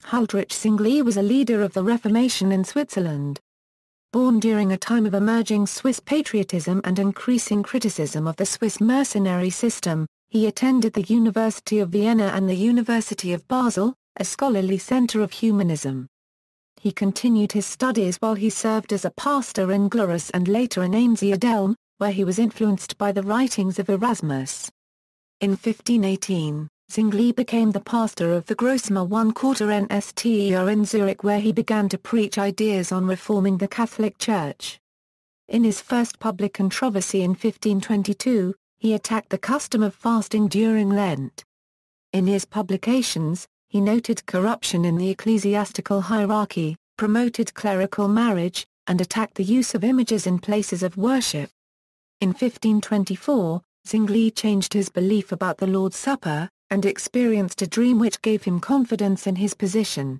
Huldrych Zwingli was a leader of the Reformation in Switzerland. Born during a time of emerging Swiss patriotism and increasing criticism of the Swiss mercenary system, he attended the University of Vienna and the University of Basel, a scholarly center of humanism. He continued his studies while he served as a pastor in Glarus and later in Einsiedeln, where he was influenced by the writings of Erasmus. In 1518, Zwingli became the pastor of the Grossmünster in Zurich, where he began to preach ideas on reforming the Catholic Church. In his first public controversy in 1522, he attacked the custom of fasting during Lent. In his publications, he noted corruption in the ecclesiastical hierarchy, promoted clerical marriage, and attacked the use of images in places of worship. In 1524, Zwingli changed his belief about the Lord's Supper, and experienced a dream which gave him confidence in his position.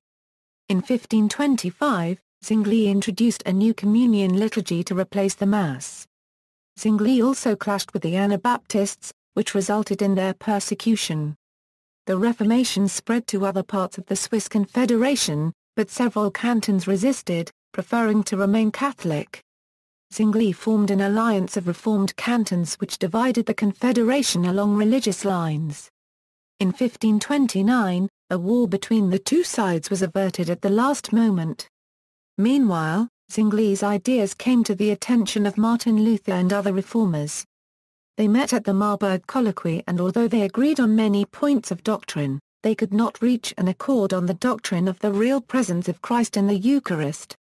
In 1525, Zwingli introduced a new communion liturgy to replace the Mass. Zwingli also clashed with the Anabaptists, which resulted in their persecution. The Reformation spread to other parts of the Swiss Confederation, but several cantons resisted, preferring to remain Catholic. Zwingli formed an alliance of reformed cantons which divided the Confederation along religious lines. In 1529, a war between the two sides was averted at the last moment. Meanwhile, Zwingli's ideas came to the attention of Martin Luther and other reformers. They met at the Marburg Colloquy, and although they agreed on many points of doctrine, they could not reach an accord on the doctrine of the real presence of Christ in the Eucharist.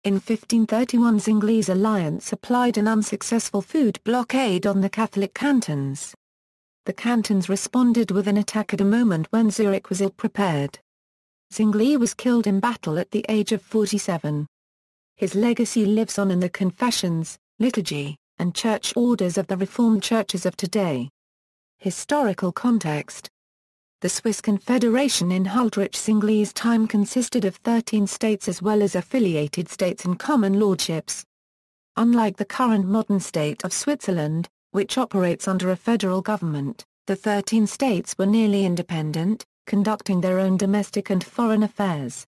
In 1531, Zwingli's alliance applied an unsuccessful food blockade on the Catholic cantons. The cantons responded with an attack at a moment when Zurich was ill-prepared. Zwingli was killed in battle at the age of 47. His legacy lives on in the confessions, liturgy, and church orders of the Reformed churches of today. Historical context. The Swiss Confederation in Huldrych Zwingli's time consisted of 13 states as well as affiliated states and common lordships. Unlike the current modern state of Switzerland, which operates under a federal government, the 13 states were nearly independent, conducting their own domestic and foreign affairs.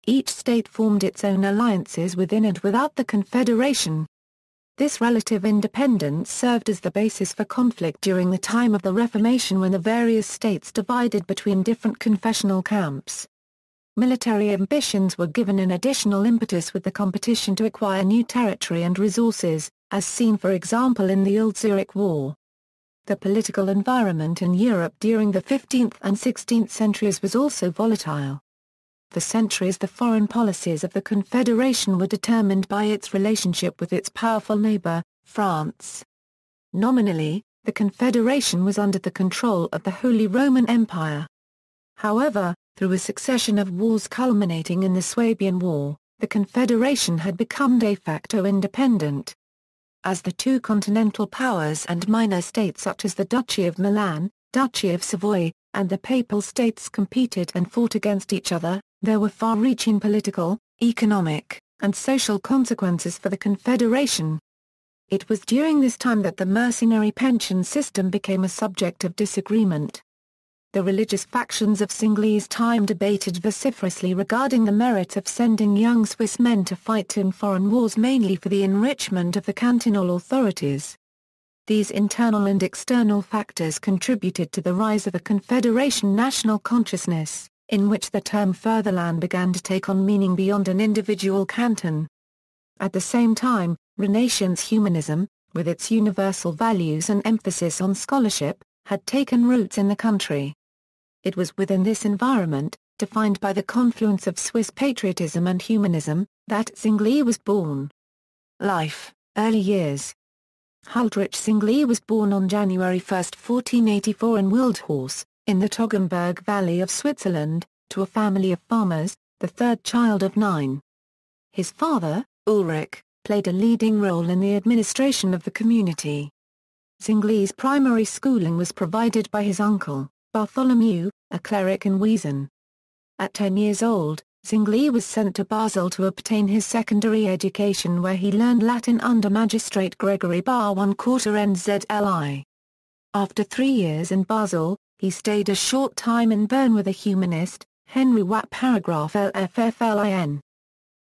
Each state formed its own alliances within and without the Confederation. This relative independence served as the basis for conflict during the time of the Reformation, when the various states divided between different confessional camps. Military ambitions were given an additional impetus with the competition to acquire new territory and resources, as seen for example in the Old Zurich War. The political environment in Europe during the 15th and 16th centuries was also volatile. For centuries the foreign policies of the Confederation were determined by its relationship with its powerful neighbor, France. Nominally, the Confederation was under the control of the Holy Roman Empire. However, through a succession of wars culminating in the Swabian War, the Confederation had become de facto independent. As the two continental powers and minor states such as the Duchy of Milan, Duchy of Savoy, and the Papal States competed and fought against each other, there were far-reaching political, economic, and social consequences for the Confederation. It was during this time that the mercenary pension system became a subject of disagreement. The religious factions of Zwingli's time debated vociferously regarding the merits of sending young Swiss men to fight in foreign wars, mainly for the enrichment of the cantonal authorities. These internal and external factors contributed to the rise of a Confederation national consciousness, in which the term Fatherland began to take on meaning beyond an individual canton. At the same time, Renaissance humanism, with its universal values and emphasis on scholarship, had taken roots in the country. It was within this environment, defined by the confluence of Swiss patriotism and humanism, that Zwingli was born. Life, early years. Huldrych Zwingli was born on January 1, 1484 in Wildhorst, in the Toggenburg Valley of Switzerland, to a family of farmers, the third child of 9. His father, Ulrich, played a leading role in the administration of the community. Zwingli's primary schooling was provided by his uncle, Bartholomew, a cleric in Wiesen. At 10 years old, Zwingli was sent to Basel to obtain his secondary education, where he learned Latin under Magistrate Gregory Bar 1/4 NZLI. After 3 years in Basel, he stayed a short time in Bern with a humanist, Henry Watt paragraph LFFLIN.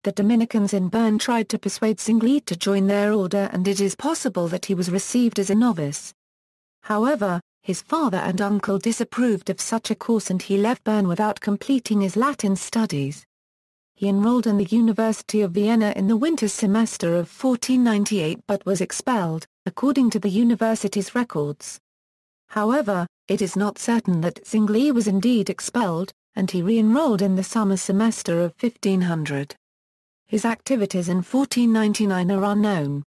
The Dominicans in Bern tried to persuade Zwingli to join their order, and it is possible that he was received as a novice. However, his father and uncle disapproved of such a course and he left Bern without completing his Latin studies. He enrolled in the University of Vienna in the winter semester of 1498 but was expelled, according to the university's records. However, it is not certain that Zwingli was indeed expelled, and he re-enrolled in the summer semester of 1500. His activities in 1499 are unknown.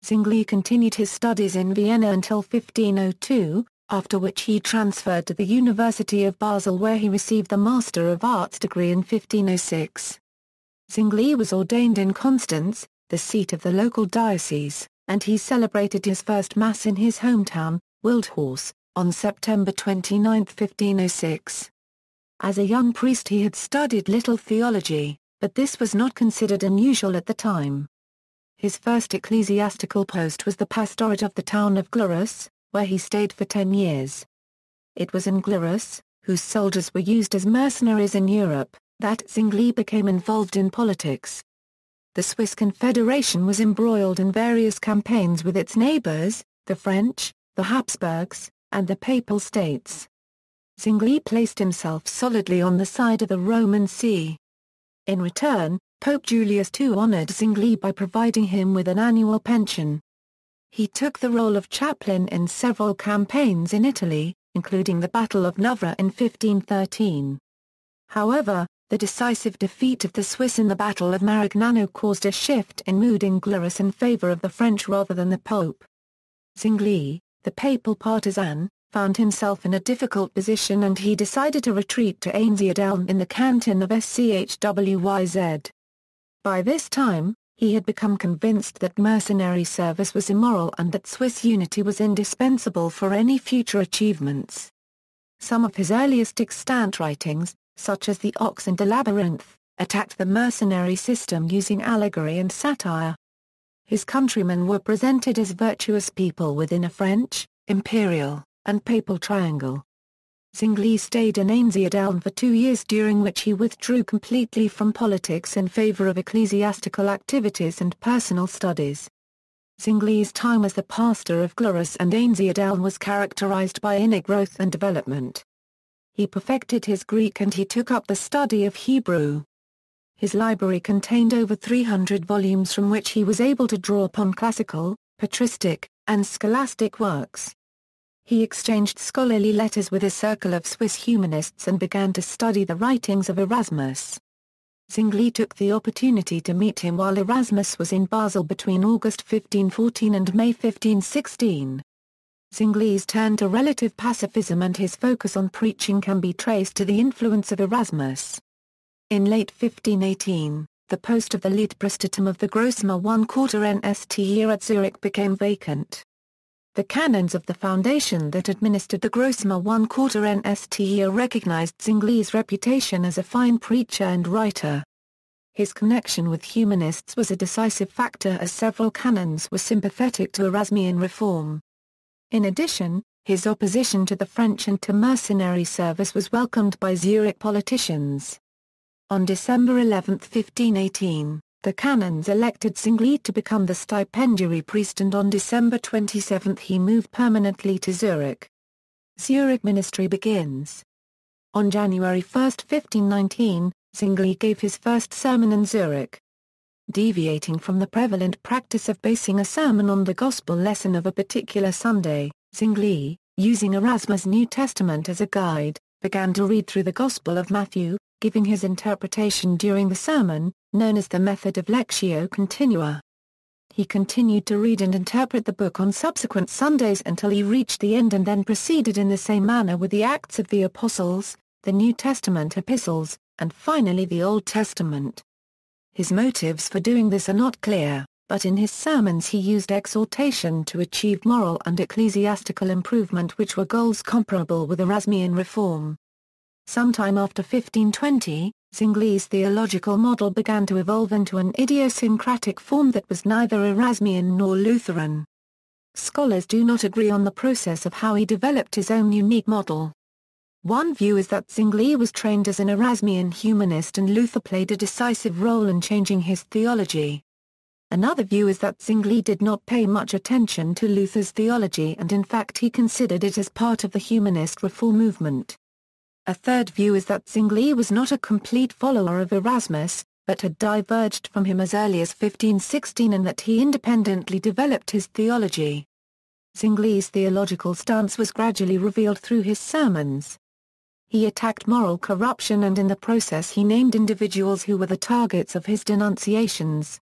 Zwingli continued his studies in Vienna until 1502, after which he transferred to the University of Basel where he received the Master of Arts degree in 1506. Zwingli was ordained in Constance, the seat of the local diocese, and he celebrated his first Mass in his hometown, Wildhorst, on September 29, 1506. As a young priest he had studied little theology, but this was not considered unusual at the time. His first ecclesiastical post was the pastorate of the town of Glarus, where he stayed for 10 years. It was in Glarus, whose soldiers were used as mercenaries in Europe, that Zwingli became involved in politics. The Swiss Confederation was embroiled in various campaigns with its neighbors, the French, the Habsburgs, and the Papal States. Zwingli placed himself solidly on the side of the Roman See. In return, Pope Julius II honored Zwingli by providing him with an annual pension. He took the role of chaplain in several campaigns in Italy, including the Battle of Novara in 1513. However, the decisive defeat of the Swiss in the Battle of Marignano caused a shift in mood in Glarus in favor of the French rather than the Pope. Zwingli, the papal partisan, found himself in a difficult position and he decided to retreat to Einsiedeln in the canton of Schwyz. By this time, he had become convinced that mercenary service was immoral and that Swiss unity was indispensable for any future achievements. Some of his earliest extant writings, such as The Ox and the Labyrinth, attacked the mercenary system using allegory and satire. His countrymen were presented as virtuous people within a French, imperial, and papal triangle. Zwingli stayed in Einsiedeln for 2 years, during which he withdrew completely from politics in favor of ecclesiastical activities and personal studies. Zwingli's time as the pastor of Glarus and Einsiedeln was characterized by inner growth and development. He perfected his Greek and he took up the study of Hebrew. His library contained over 300 volumes from which he was able to draw upon classical, patristic, and scholastic works. He exchanged scholarly letters with a circle of Swiss humanists and began to study the writings of Erasmus. Zwingli took the opportunity to meet him while Erasmus was in Basel between August 1514 and May 1516. Zwingli's turn to relative pacifism and his focus on preaching can be traced to the influence of Erasmus. In late 1518, the post of the Leitpriestatum of the Grossmünster at Zurich became vacant. The canons of the foundation that administered the Grossmünster recognized Zwingli's reputation as a fine preacher and writer. His connection with humanists was a decisive factor as several canons were sympathetic to Erasmian reform. In addition, his opposition to the French and to mercenary service was welcomed by Zurich politicians. On December 11, 1518, the canons elected Zwingli to become the stipendiary priest, and on December 27 he moved permanently to Zurich. Zurich ministry begins. On January 1, 1519, Zwingli gave his first sermon in Zurich. Deviating from the prevalent practice of basing a sermon on the gospel lesson of a particular Sunday, Zwingli, using Erasmus' New Testament as a guide, began to read through the Gospel of Matthew, giving his interpretation during the sermon, known as the method of lectio continua. He continued to read and interpret the book on subsequent Sundays until he reached the end, and then proceeded in the same manner with the Acts of the Apostles, the New Testament epistles, and finally the Old Testament. His motives for doing this are not clear, but in his sermons he used exhortation to achieve moral and ecclesiastical improvement, which were goals comparable with Erasmian reform. Sometime after 1520, Zwingli's theological model began to evolve into an idiosyncratic form that was neither Erasmian nor Lutheran. Scholars do not agree on the process of how he developed his own unique model. One view is that Zwingli was trained as an Erasmian humanist and Luther played a decisive role in changing his theology. Another view is that Zwingli did not pay much attention to Luther's theology and in fact he considered it as part of the humanist reform movement. A third view is that Zwingli was not a complete follower of Erasmus, but had diverged from him as early as 1516 and that he independently developed his theology. Zwingli's theological stance was gradually revealed through his sermons. He attacked moral corruption and in the process he named individuals who were the targets of his denunciations.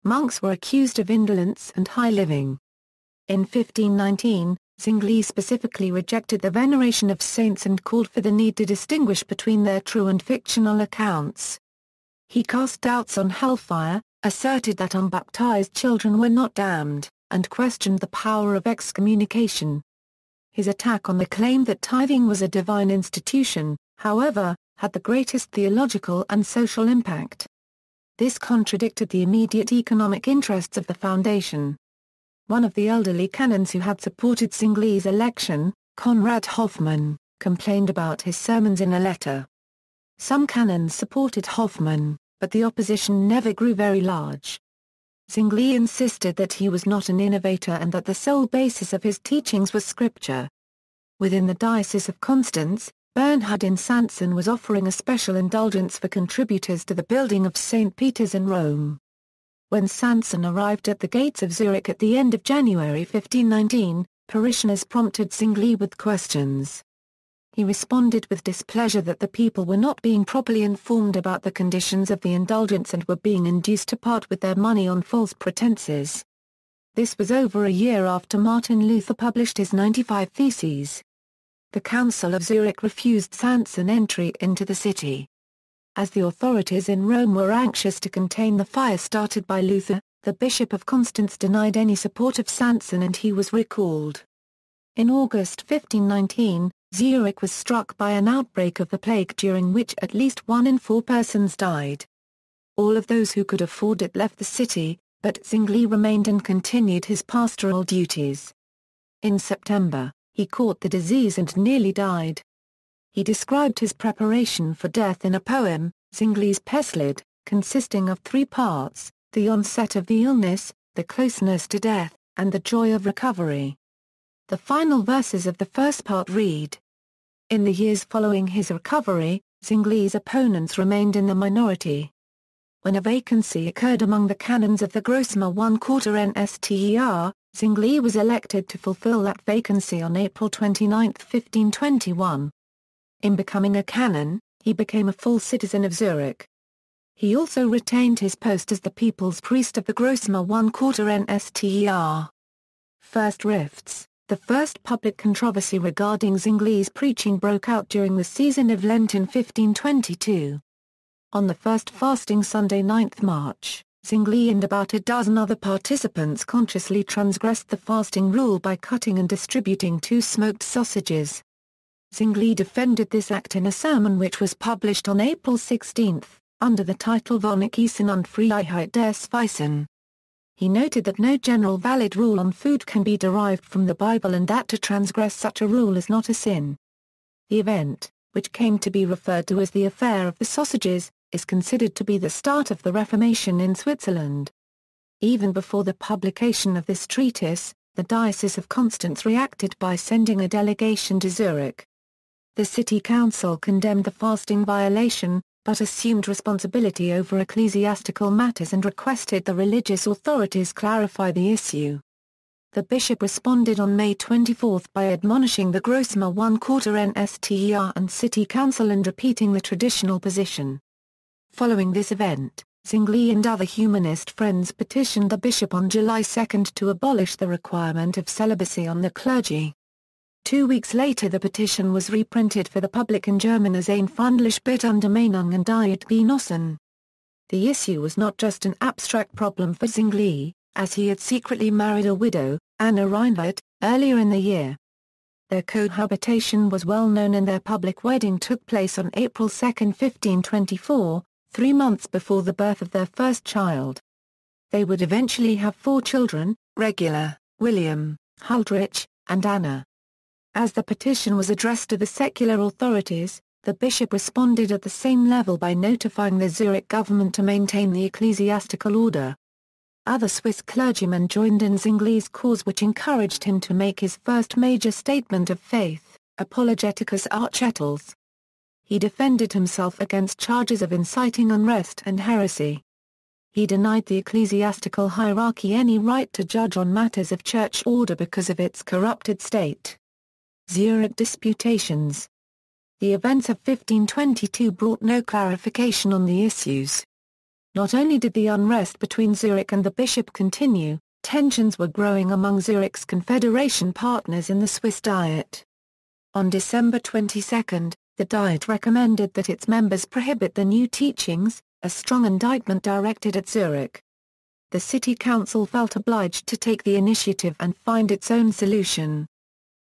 Monks were accused of indolence and high living. In 1519, Zwingli specifically rejected the veneration of saints and called for the need to distinguish between their true and fictional accounts. He cast doubts on hellfire, asserted that unbaptized children were not damned, and questioned the power of excommunication. His attack on the claim that tithing was a divine institution, however, had the greatest theological and social impact. This contradicted the immediate economic interests of the foundation. One of the elderly canons who had supported Zwingli's election, Konrad Hoffmann, complained about his sermons in a letter. Some canons supported Hoffmann, but the opposition never grew very large. Zwingli insisted that he was not an innovator and that the sole basis of his teachings was scripture. Within the Diocese of Constance, Bernhard in Sanson was offering a special indulgence for contributors to the building of St. Peter's in Rome. When Sanson arrived at the gates of Zurich at the end of January 1519, parishioners prompted Zwingli with questions. He responded with displeasure that the people were not being properly informed about the conditions of the indulgence and were being induced to part with their money on false pretenses. This was over a year after Martin Luther published his 95 Theses. The Council of Zurich refused Sanson entry into the city. As the authorities in Rome were anxious to contain the fire started by Luther, the Bishop of Constance denied any support of Sanson and he was recalled. In August 1519, Zurich was struck by an outbreak of the plague during which at least 1 in 4 persons died. All of those who could afford it left the city, but Zwingli remained and continued his pastoral duties. In September, he caught the disease and nearly died. He described his preparation for death in a poem, Zwingli's Pestlid, consisting of 3 parts, the onset of the illness, the closeness to death, and the joy of recovery. The final verses of the first part read: In the years following his recovery, Zwingli's opponents remained in the minority. When a vacancy occurred among the canons of the Grossmünster, Zwingli was elected to fulfill that vacancy on April 29, 1521. In becoming a canon, he became a full citizen of Zurich. He also retained his post as the people's priest of the Grossmünster. First rifts. The first public controversy regarding Zwingli's preaching broke out during the season of Lent in 1522. On the first fasting Sunday 9th March, Zwingli and about a dozen other participants consciously transgressed the fasting rule by cutting and distributing 2 smoked sausages. Zwingli defended this act in a sermon which was published on April 16, under the title Von Essen und Freiheit des Weisen. He noted that no general valid rule on food can be derived from the Bible and that to transgress such a rule is not a sin. The event, which came to be referred to as the Affair of the Sausages, is considered to be the start of the Reformation in Switzerland. Even before the publication of this treatise, the Diocese of Constance reacted by sending a delegation to Zurich. The city council condemned the fasting violation, but assumed responsibility over ecclesiastical matters and requested the religious authorities clarify the issue. The bishop responded on May 24 by admonishing the Grossmünster and city council and repeating the traditional position. Following this event, Zwingli and other humanist friends petitioned the bishop on July 2 to abolish the requirement of celibacy on the clergy. 2 weeks later the petition was reprinted for the public in German as Eine freundliche Bitte um die Meinung und die Genossen. The issue was not just an abstract problem for Zwingli, as he had secretly married a widow, Anna Reinwarth, earlier in the year. Their cohabitation was well known and their public wedding took place on April 2, 1524, 3 months before the birth of their first child. They would eventually have 4 children, Regula, William, Huldrych, and Anna. As the petition was addressed to the secular authorities, the bishop responded at the same level by notifying the Zurich government to maintain the ecclesiastical order. Other Swiss clergymen joined in Zwingli's cause, which encouraged him to make his first major statement of faith, Apologeticus Archetals. He defended himself against charges of inciting unrest and heresy. He denied the ecclesiastical hierarchy any right to judge on matters of church order because of its corrupted state. Zurich Disputations. The events of 1522 brought no clarification on the issues. Not only did the unrest between Zurich and the bishop continue, tensions were growing among Zurich's confederation partners in the Swiss Diet. On December 22, the Diet recommended that its members prohibit the new teachings, a strong indictment directed at Zurich. The city council felt obliged to take the initiative and find its own solution.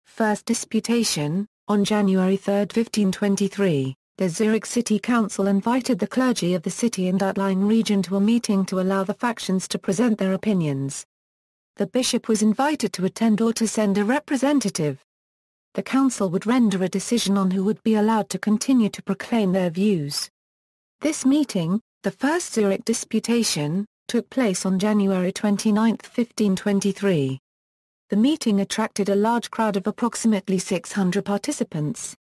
First Disputation. On January 3, 1523, the Zurich City Council invited the clergy of the city and outlying region to a meeting to allow the factions to present their opinions. The bishop was invited to attend or to send a representative. The council would render a decision on who would be allowed to continue to proclaim their views. This meeting, the first Zurich Disputation, took place on January 29, 1523. The meeting attracted a large crowd of approximately 600 participants.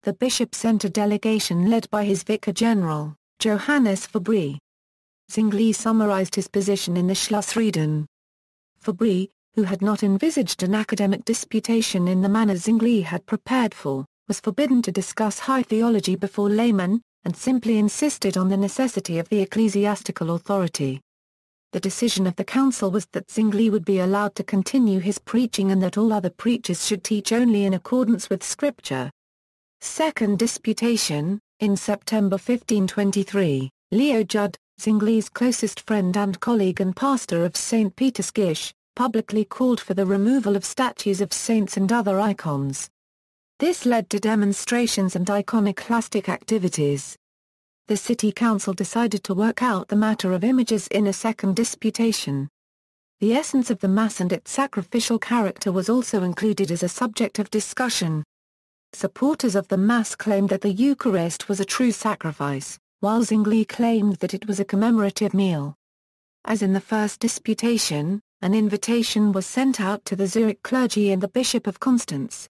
The bishop sent a delegation led by his vicar general, Johannes Fabri. Zwingli summarized his position in the Schlussreden. Fabri, who had not envisaged an academic disputation in the manner Zwingli had prepared for, was forbidden to discuss high theology before laymen, and simply insisted on the necessity of the ecclesiastical authority. The decision of the council was that Zwingli would be allowed to continue his preaching and that all other preachers should teach only in accordance with Scripture. Second Disputation. In September 1523, Leo Judd, Zwingli's closest friend and colleague and pastor of St. Peterskirche, publicly called for the removal of statues of saints and other icons. This led to demonstrations and iconoclastic activities. The city council decided to work out the matter of images in a second disputation. The essence of the Mass and its sacrificial character was also included as a subject of discussion. Supporters of the Mass claimed that the Eucharist was a true sacrifice, while Zwingli claimed that it was a commemorative meal. As in the first disputation, an invitation was sent out to the Zurich clergy and the Bishop of Constance.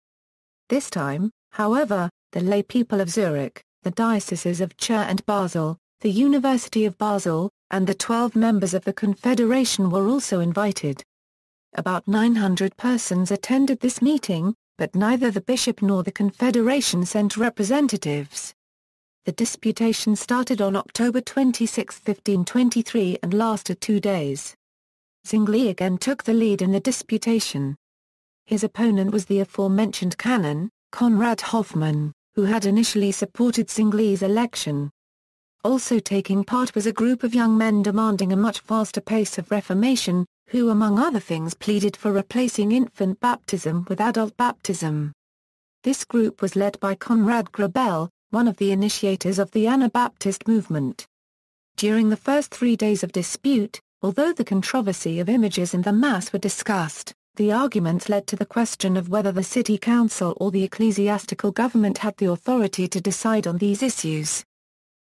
This time, however, the lay people of Zurich, the dioceses of Chur and Basel, the University of Basel, and the 12 members of the Confederation were also invited. About 900 persons attended this meeting, but neither the bishop nor the Confederation sent representatives. The disputation started on October 26, 1523 and lasted 2 days. Zwingli again took the lead in the disputation. His opponent was the aforementioned canon, Konrad Hoffmann, who had initially supported Zwingli's election. Also taking part was a group of young men demanding a much faster pace of Reformation, who among other things pleaded for replacing infant baptism with adult baptism. This group was led by Conrad Grebel, one of the initiators of the Anabaptist movement. During the first 3 days of dispute, although the controversy of images and the Mass were discussed, the arguments led to the question of whether the city council or the ecclesiastical government had the authority to decide on these issues.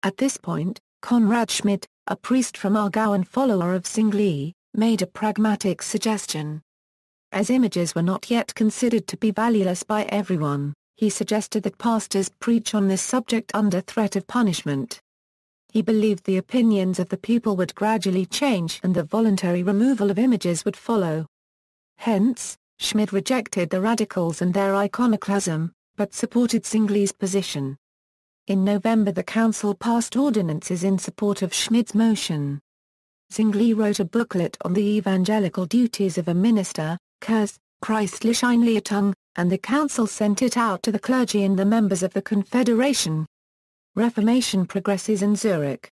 At this point, Conrad Schmitt, a priest from Aargau and follower of Zwingli, made a pragmatic suggestion. As images were not yet considered to be valueless by everyone, he suggested that pastors preach on this subject under threat of punishment. He believed the opinions of the people would gradually change and the voluntary removal of images would follow. Hence, Schmitt rejected the radicals and their iconoclasm, but supported Zwingli's position. In November the council passed ordinances in support of Schmitt's motion. Zwingli wrote a booklet on the evangelical duties of a minister, Kurs, Christliche Einleitung, and the council sent it out to the clergy and the members of the Confederation. Reformation progresses in Zurich.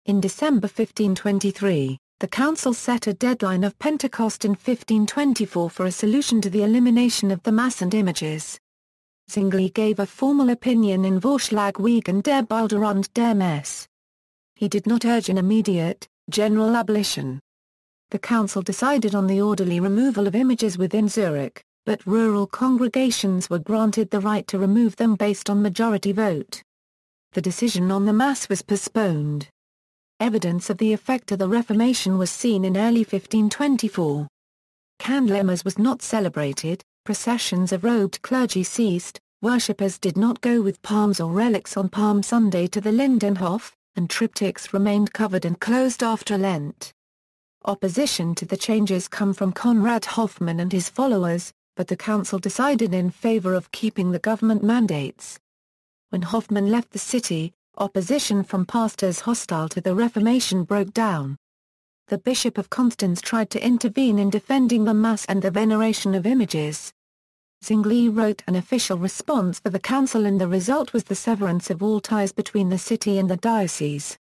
In December 1523, the council set a deadline of Pentecost in 1524 for a solution to the elimination of the Mass and images. Zwingli gave a formal opinion in Vorschlag wegen der Bilder und der Messe. He did not urge an immediate, general abolition. The council decided on the orderly removal of images within Zurich, but rural congregations were granted the right to remove them based on majority vote. The decision on the Mass was postponed. Evidence of the effect of the Reformation was seen in early 1524. Candlemas was not celebrated, processions of robed clergy ceased, worshippers did not go with palms or relics on Palm Sunday to the Lindenhof, and triptychs remained covered and closed after Lent. Opposition to the changes come from Konrad Hoffmann and his followers, but the council decided in favor of keeping the government mandates. When Hoffmann left the city, opposition from pastors hostile to the Reformation broke down. The Bishop of Constance tried to intervene in defending the Mass and the veneration of images. Zwingli wrote an official response for the council and the result was the severance of all ties between the city and the diocese.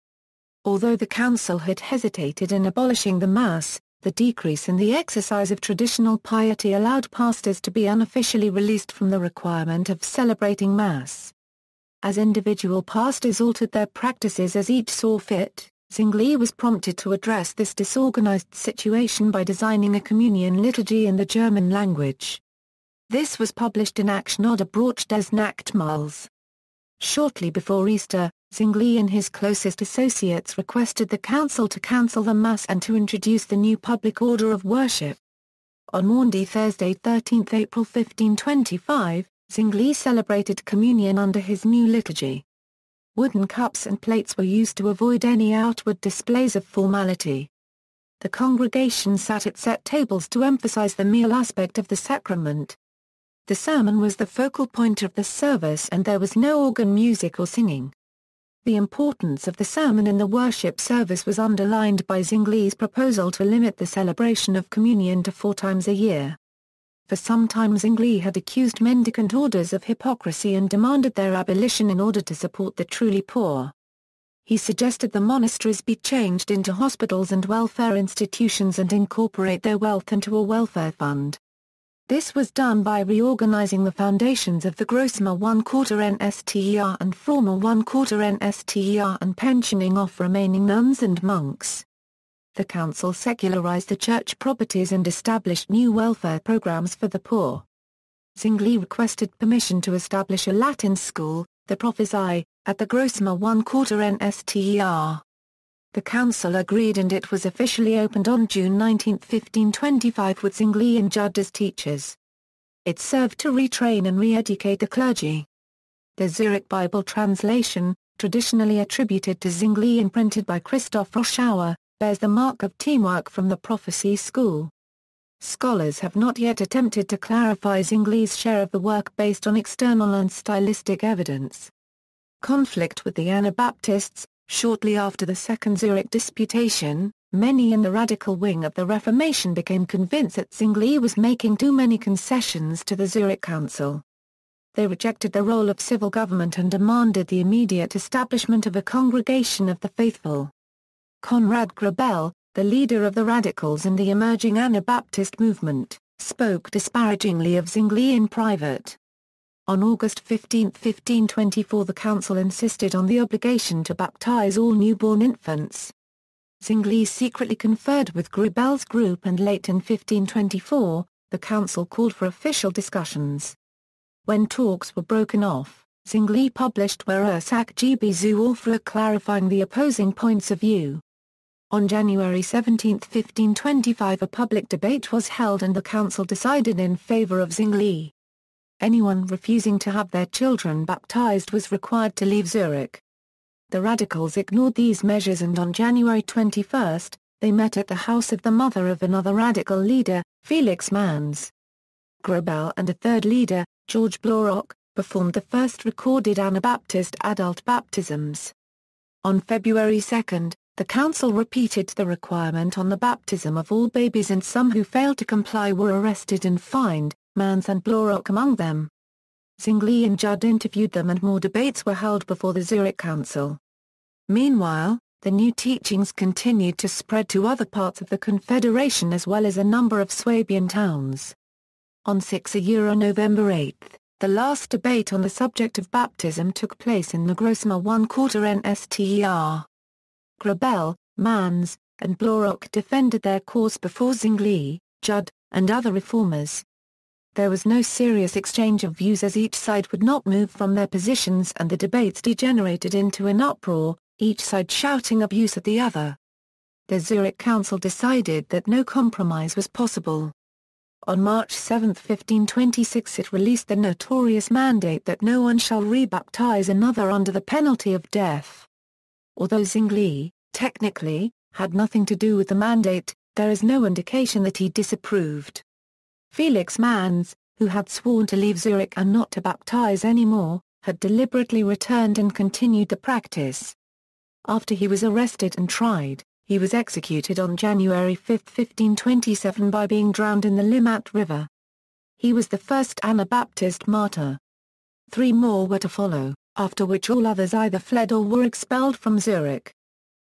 Although the council had hesitated in abolishing the Mass, the decrease in the exercise of traditional piety allowed pastors to be unofficially released from the requirement of celebrating Mass. As individual pastors altered their practices as each saw fit, Zwingli was prompted to address this disorganized situation by designing a communion liturgy in the German language. This was published in Action oder Brauch des Nachtmahls. Shortly before Easter, Zwingli and his closest associates requested the council to cancel the Mass and to introduce the new public order of worship. On Maundy Thursday 13 April 1525, Zwingli celebrated communion under his new liturgy. Wooden cups and plates were used to avoid any outward displays of formality. The congregation sat at set tables to emphasize the meal aspect of the sacrament. The sermon was the focal point of the service and there was no organ music or singing. The importance of the sermon in the worship service was underlined by Zwingli's proposal to limit the celebration of communion to 4 times a year. For some time Zwingli had accused mendicant orders of hypocrisy and demanded their abolition in order to support the truly poor. He suggested the monasteries be changed into hospitals and welfare institutions and incorporate their wealth into a welfare fund. This was done by reorganizing the foundations of the Grossmünster 1/4 NSTER and Frommer 1/4 NSTER and pensioning off remaining nuns and monks. The council secularized the church properties and established new welfare programs for the poor. Zwingli requested permission to establish a Latin school, the Prophecy, at the Grossmünster 1/4 NSTER. The council agreed and it was officially opened on June 19, 1525 with Zwingli and Judd as teachers. It served to retrain and re-educate the clergy. The Zurich Bible translation, traditionally attributed to Zwingli and printed by Christoph Roschauer, bears the mark of teamwork from the Prophecy School. Scholars have not yet attempted to clarify Zwingli's share of the work based on external and stylistic evidence. Conflict with the Anabaptists. Shortly after the Second Zurich Disputation, many in the radical wing of the Reformation became convinced that Zwingli was making too many concessions to the Zurich Council. They rejected the role of civil government and demanded the immediate establishment of a congregation of the faithful. Conrad Grebel, the leader of the radicals in the emerging Anabaptist movement, spoke disparagingly of Zwingli in private. On August 15, 1524 the council insisted on the obligation to baptize all newborn infants. Zwingli secretly conferred with Grebel's group and late in 1524, the council called for official discussions. When talks were broken off, Zwingli published Ursache gb zu Aufruhr clarifying the opposing points of view. On January 17, 1525 a public debate was held and the council decided in favor of Zwingli. Anyone refusing to have their children baptized was required to leave Zurich. The radicals ignored these measures and on January 21, they met at the house of the mother of another radical leader, Felix Manz. Grebel and a third leader, George Blaurock, performed the first recorded Anabaptist adult baptisms. On February 2, the council repeated the requirement on the baptism of all babies and some who failed to comply were arrested and fined, Manz and Blaurock among them. Zwingli and Judd interviewed them and more debates were held before the Zurich Council. Meanwhile, the new teachings continued to spread to other parts of the Confederation as well as a number of Swabian towns. On November 8, the last debate on the subject of baptism took place in the Grossmünster 1/4 NSTER. Grebel, Manz, and Blaurock defended their cause before Zwingli, Judd, and other reformers. there was no serious exchange of views as each side would not move from their positions and the debates degenerated into an uproar, each side shouting abuse at the other. The Zurich Council decided that no compromise was possible. On March 7, 1526 it released the notorious mandate that no one shall rebaptize another under the penalty of death. Although Zwingli, technically, had nothing to do with the mandate, there is no indication that he disapproved. Felix Manz, who had sworn to leave Zurich and not to baptize anymore, had deliberately returned and continued the practice. After he was arrested and tried, he was executed on January 5, 1527 by being drowned in the Limmat River. He was the first Anabaptist martyr. 3 more were to follow, after which all others either fled or were expelled from Zurich.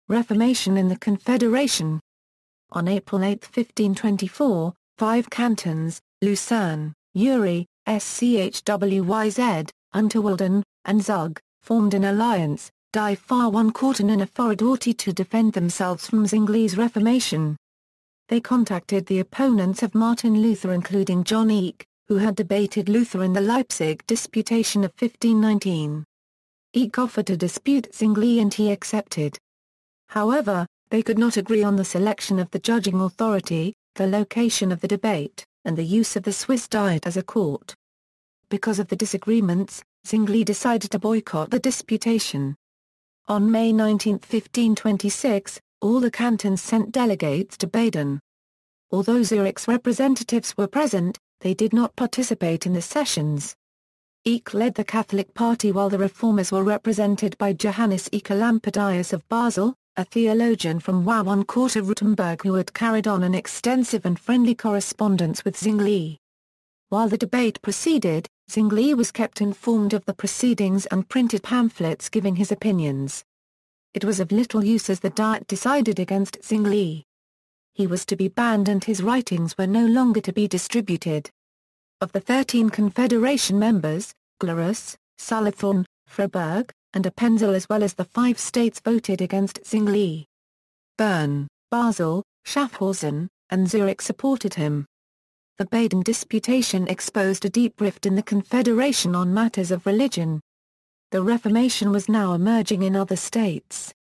Reformation in the Confederation. On April 8, 1524, 5 cantons, Lucerne, Uri, Schwyz, Unterwalden, and Zug, formed an alliance, Die Vereinigten in a Authority to defend themselves from Zwingli's Reformation. They contacted the opponents of Martin Luther including John Eck, who had debated Luther in the Leipzig Disputation of 1519. Eck offered to dispute Zwingli and he accepted. However, they could not agree on the selection of the judging authority, the location of the debate, and the use of the Swiss Diet as a court. Because of the disagreements, Zwingli decided to boycott the disputation. On May 19, 1526, all the cantons sent delegates to Baden. Although Zurich's representatives were present, they did not participate in the sessions. Eck led the Catholic party while the reformers were represented by Johannes Ecolampadius of Basel, a theologian from Württemberg who had carried on an extensive and friendly correspondence with Zwingli. While the debate proceeded, Zwingli was kept informed of the proceedings and printed pamphlets giving his opinions. It was of little use as the Diet decided against Zwingli. He was to be banned and his writings were no longer to be distributed. Of the 13 Confederation members, Glarus, Solothurn, Freiburg, and Appenzell as well as the 5 states voted against Zwingli. Bern, Basel, Schaffhausen, and Zurich supported him. The Baden Disputation exposed a deep rift in the Confederation on matters of religion. The Reformation was now emerging in other states.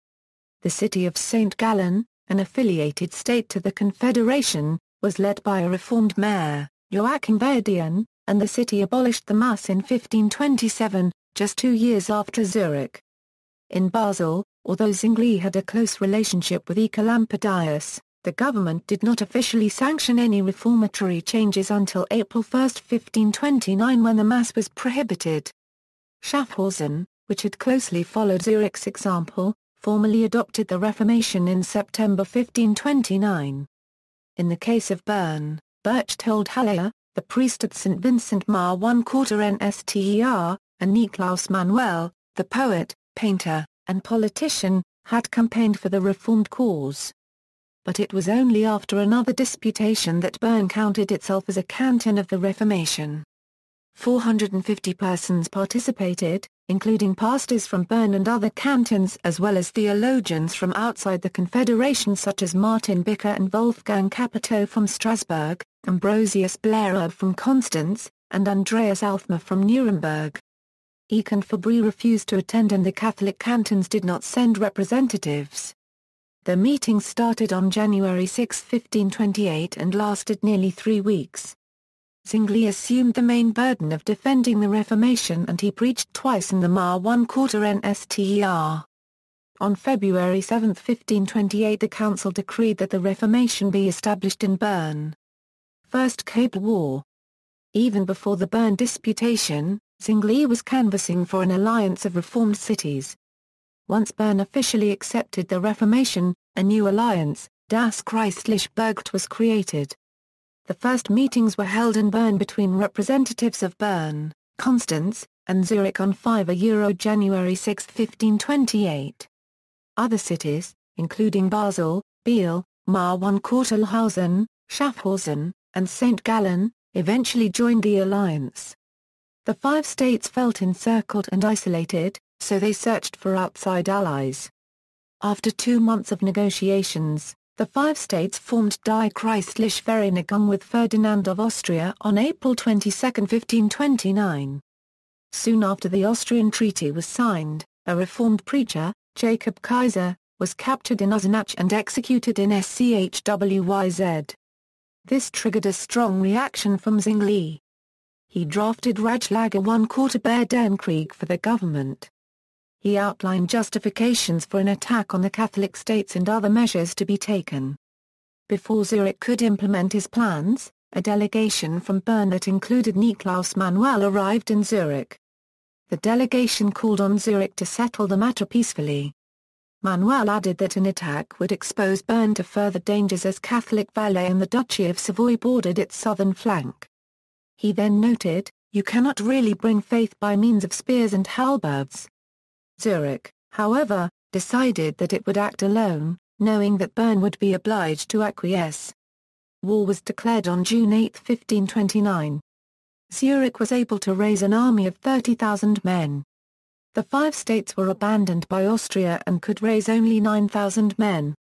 The city of St. Gallen, an affiliated state to the Confederation, was led by a reformed mayor, Joachim Verdian, and the city abolished the Mass in 1527, just 2 years after Zurich. In Basel, although Zwingli had a close relationship with Ecolampadius, the government did not officially sanction any reformatory changes until April 1, 1529 when the Mass was prohibited. Schaffhausen, which had closely followed Zurich's example, formally adopted the Reformation in September 1529. In the case of Bern, Berchtold Haller, the priest at St. Vincent Mar I Quarter Nster, and Niklaus Manuel, the poet, painter, and politician, had campaigned for the reformed cause. But it was only after another disputation that Bern counted itself as a canton of the Reformation. 450 persons participated, including pastors from Bern and other cantons as well as theologians from outside the Confederation such as Martin Bicker and Wolfgang Capito from Strasbourg, Ambrosius Blairerb from Constance, and Andreas Althmer from Nuremberg. Eck and Fabry refused to attend and the Catholic cantons did not send representatives. The meetings started on January 6, 1528 and lasted nearly 3 weeks. Zwingli assumed the main burden of defending the Reformation and he preached twice in the Mar I Quarter Nster. On February 7, 1528 the council decreed that the Reformation be established in Bern. First came the war. Even before the Bern Disputation, Zwingli was canvassing for an alliance of reformed cities. Once Bern officially accepted the Reformation, a new alliance, Das Christliche Burgt, was created. The first meetings were held in Bern between representatives of Bern, Constance, and Zurich on 5 January 6, 1528. Other cities, including Basel, Biel, Mar I Quarterlhausen, Schaffhausen, and St. Gallen, eventually joined the alliance. The 5 states felt encircled and isolated, so they searched for outside allies. After 2 months of negotiations, The five states formed Die Christliche Vereinigung with Ferdinand of Austria on April 22, 1529. Soon after the Austrian treaty was signed, a reformed preacher, Jacob Kaiser, was captured in Eisenach and executed in Schwyz. This triggered a strong reaction from Zwingli. He drafted Ratschläge I Quarter den Krieg for the government. He outlined justifications for an attack on the Catholic states and other measures to be taken. Before Zurich could implement his plans, a delegation from Bern that included Niklaus Manuel arrived in Zurich. The delegation called on Zurich to settle the matter peacefully. Manuel added that an attack would expose Bern to further dangers as Catholic Valais and the Duchy of Savoy bordered its southern flank. He then noted, "You cannot really bring faith by means of spears and halberds." Zurich, however, decided that it would act alone, knowing that Bern would be obliged to acquiesce. War was declared on June 8, 1529. Zurich was able to raise an army of 30,000 men. The five states were abandoned by Austria and could raise only 9,000 men.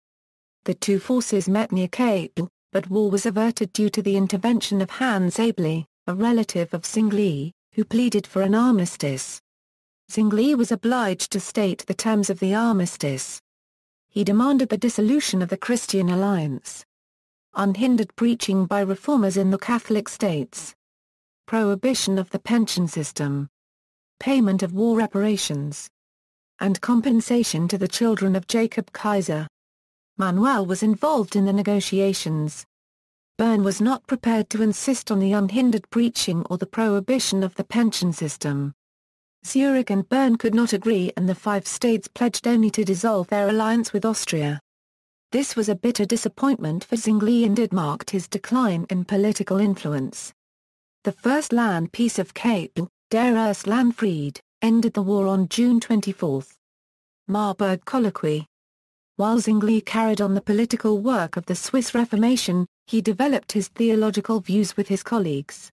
The two forces met near Kassel, but war was averted due to the intervention of Hans Abele, a relative of Zwingli, who pleaded for an armistice. Zwingli was obliged to state the terms of the armistice. He demanded the dissolution of the Christian alliance, unhindered preaching by reformers in the Catholic states, prohibition of the pension system, payment of war reparations, and compensation to the children of Jacob Kaiser. Manuel was involved in the negotiations. Bern was not prepared to insist on the unhindered preaching or the prohibition of the pension system. Zurich and Bern could not agree and the five states pledged only to dissolve their alliance with Austria. This was a bitter disappointment for Zwingli and it marked his decline in political influence. The First Land Peace of Kassel, Der Erste Landfried, ended the war on June 24. Marburg Colloquy. While Zwingli carried on the political work of the Swiss Reformation, he developed his theological views with his colleagues.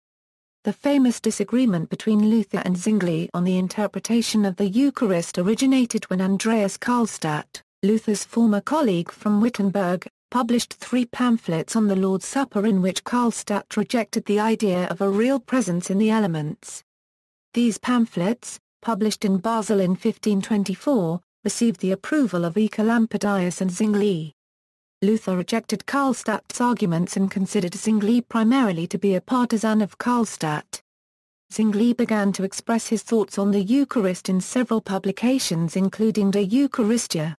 The famous disagreement between Luther and Zwingli on the interpretation of the Eucharist originated when Andreas Karlstadt, Luther's former colleague from Wittenberg, published 3 pamphlets on the Lord's Supper in which Karlstadt rejected the idea of a real presence in the elements. These pamphlets, published in Basel in 1524, received the approval of Ecolampadius and Zwingli. Luther rejected Karlstadt's arguments and considered Zwingli primarily to be a partisan of Karlstadt. Zwingli began to express his thoughts on the Eucharist in several publications including De Eucharistia.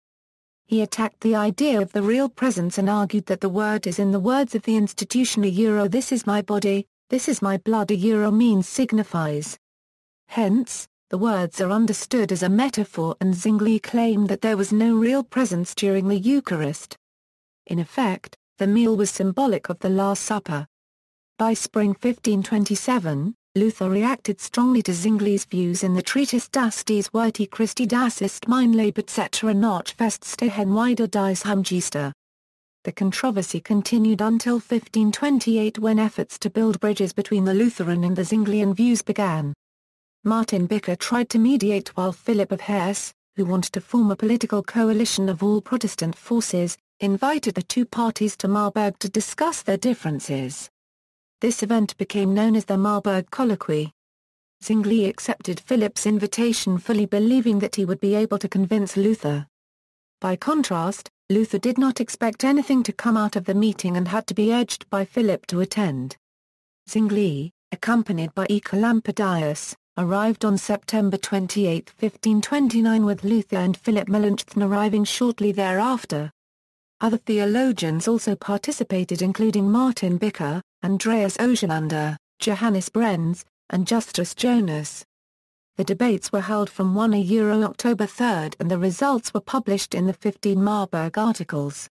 He attacked the idea of the real presence and argued that the word is in the words of the institution "This is my body, this is my blood" means signifies. Hence, the words are understood as a metaphor and Zwingli claimed that there was no real presence during the Eucharist. In effect, the meal was symbolic of the Last Supper. By spring 1527, Luther reacted strongly to Zwingli's views in the treatise Das dies Vitae Christi das ist mein Leib etc. not feststehen wieder dies Heimgester. The controversy continued until 1528 when efforts to build bridges between the Lutheran and the Zwinglian views began. Martin Bicker tried to mediate while Philip of Hesse, who wanted to form a political coalition of all Protestant forces, invited the two parties to Marburg to discuss their differences. This event became known as the Marburg Colloquy. Zwingli accepted Philip's invitation fully believing that he would be able to convince Luther. By contrast, Luther did not expect anything to come out of the meeting and had to be urged by Philip to attend. Zwingli, accompanied by Ecolampadius, arrived on September 28, 1529 with Luther and Philip Melanchthon arriving shortly thereafter. Other theologians also participated including Martin Bicker, Andreas Oschelander, Johannes Brenz, and Justus Jonas. The debates were held from October 3 and the results were published in the 15 Marburg Articles.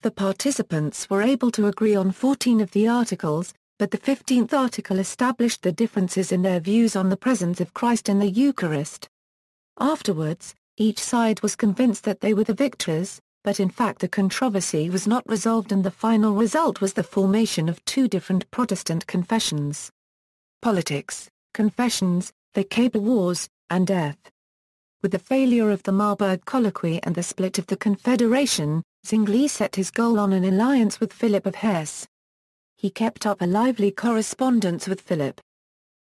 The participants were able to agree on 14 of the articles, but the 15th article established the differences in their views on the presence of Christ in the Eucharist. Afterwards, each side was convinced that they were the victors, but in fact the controversy was not resolved and the final result was the formation of two different Protestant confessions. Politics, confessions, the Caper Wars, and death. With the failure of the Marburg Colloquy and the split of the Confederation, Zwingli set his goal on an alliance with Philip of Hesse. He kept up a lively correspondence with Philip.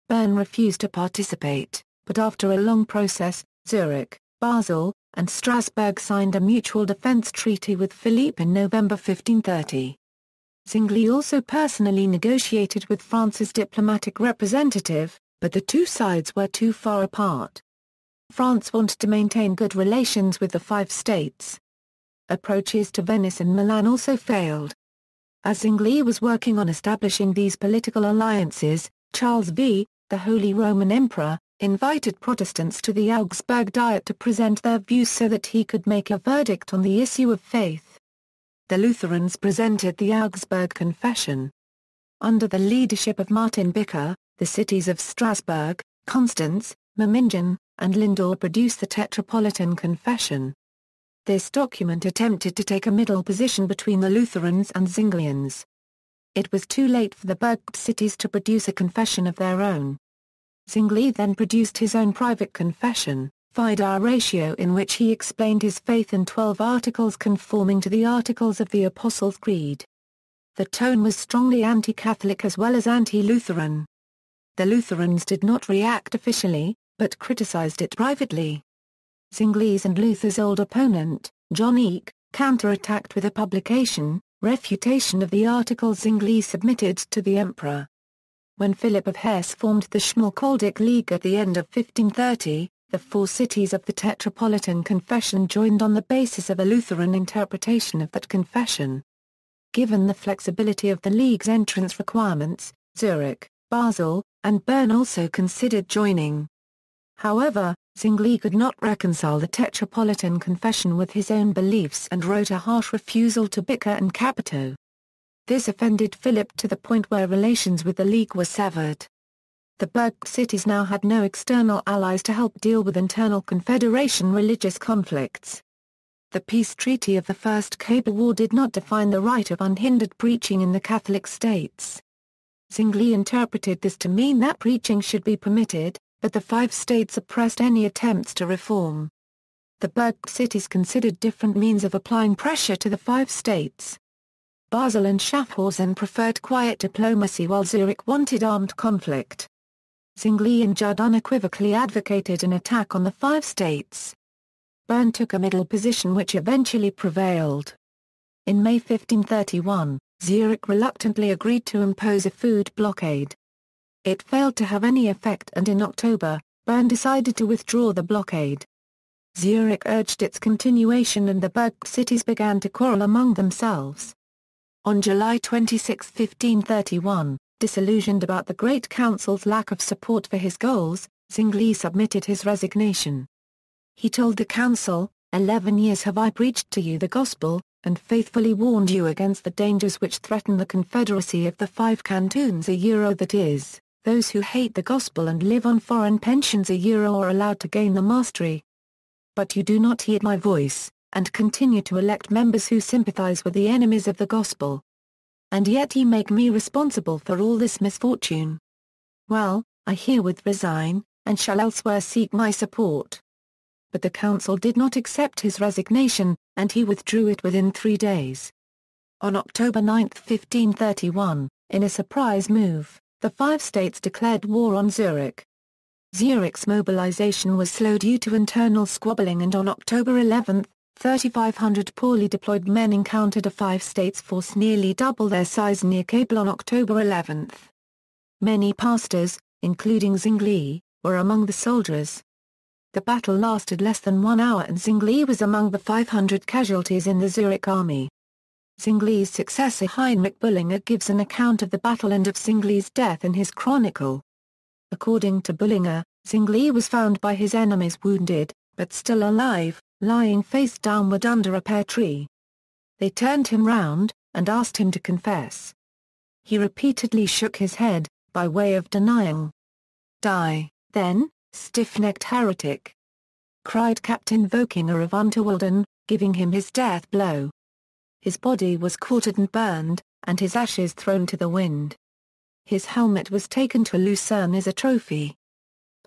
Bern refused to participate, but after a long process, Zurich, Basel, and Strasbourg signed a mutual defence treaty with Philippe in November 1530. Zwingli also personally negotiated with France's diplomatic representative, but the two sides were too far apart. France wanted to maintain good relations with the five states. Approaches to Venice and Milan also failed. As Zwingli was working on establishing these political alliances, Charles V, the Holy Roman Emperor, invited Protestants to the Augsburg Diet to present their views so that he could make a verdict on the issue of faith. The Lutherans presented the Augsburg Confession. Under the leadership of Martin Bicker, the cities of Strasbourg, Constance, Memmingen, and Lindau produced the Tetrapolitan Confession. This document attempted to take a middle position between the Lutherans and Zwinglians. It was too late for the Berged cities to produce a confession of their own. Zwingli then produced his own private confession, Fide Ratio, in which he explained his faith in 12 articles conforming to the Articles of the Apostles' Creed. The tone was strongly anti-Catholic as well as anti-Lutheran. The Lutherans did not react officially, but criticized it privately. Zwingli's and Luther's old opponent, John Eck, counterattacked with a publication, Refutation of the Articles Zwingli submitted to the Emperor. When Philip of Hesse formed the Schmalkaldic League at the end of 1530, the four cities of the Tetrapolitan Confession joined on the basis of a Lutheran interpretation of that confession. Given the flexibility of the League's entrance requirements, Zurich, Basel, and Bern also considered joining. However, Zwingli could not reconcile the Tetrapolitan Confession with his own beliefs and wrote a harsh refusal to Bicker and Capito. This offended Philip to the point where relations with the League were severed. The Berged cities now had no external allies to help deal with internal Confederation religious conflicts. The peace treaty of the First Caper War did not define the right of unhindered preaching in the Catholic states. Zwingli interpreted this to mean that preaching should be permitted, but the five states suppressed any attempts to reform. The Berged cities considered different means of applying pressure to the five states. Basel and Schaffhausen preferred quiet diplomacy while Zurich wanted armed conflict. Zwingli and Judd unequivocally advocated an attack on the five states. Bern took a middle position which eventually prevailed. In May 1531, Zurich reluctantly agreed to impose a food blockade. It failed to have any effect, and in October, Bern decided to withdraw the blockade. Zurich urged its continuation and the Berged cities began to quarrel among themselves. On July 26, 1531, disillusioned about the Great Council's lack of support for his goals, Zwingli submitted his resignation. He told the council, 11 years have I preached to you the gospel, and faithfully warned you against the dangers which threaten the confederacy of the five cantons that is. Those who hate the gospel and live on foreign pensions are allowed to gain the mastery. But you do not heed my voice, and continue to elect members who sympathize with the enemies of the gospel. And yet ye make me responsible for all this misfortune. Well, I herewith resign, and shall elsewhere seek my support. But the council did not accept his resignation, and he withdrew it within 3 days. On October 9, 1531, in a surprise move, the five states declared war on Zurich. Zurich's mobilization was slow due to internal squabbling, and on October 11, 3,500 poorly deployed men encountered a five states force nearly double their size near Kappel on October 11. Many pastors, including Zwingli, were among the soldiers. The battle lasted less than 1 hour and Zwingli was among the 500 casualties in the Zurich army. Zwingli's successor Heinrich Bullinger gives an account of the battle and of Zwingli's death in his chronicle. According to Bullinger, Zwingli was found by his enemies wounded, but still alive, lying face downward under a pear tree. They turned him round, and asked him to confess. He repeatedly shook his head, by way of denying. "Die, then, stiff-necked heretic!" cried Captain Vokinger of Unterwalden, giving him his death blow. His body was quartered and burned, and his ashes thrown to the wind. His helmet was taken to Lucerne as a trophy.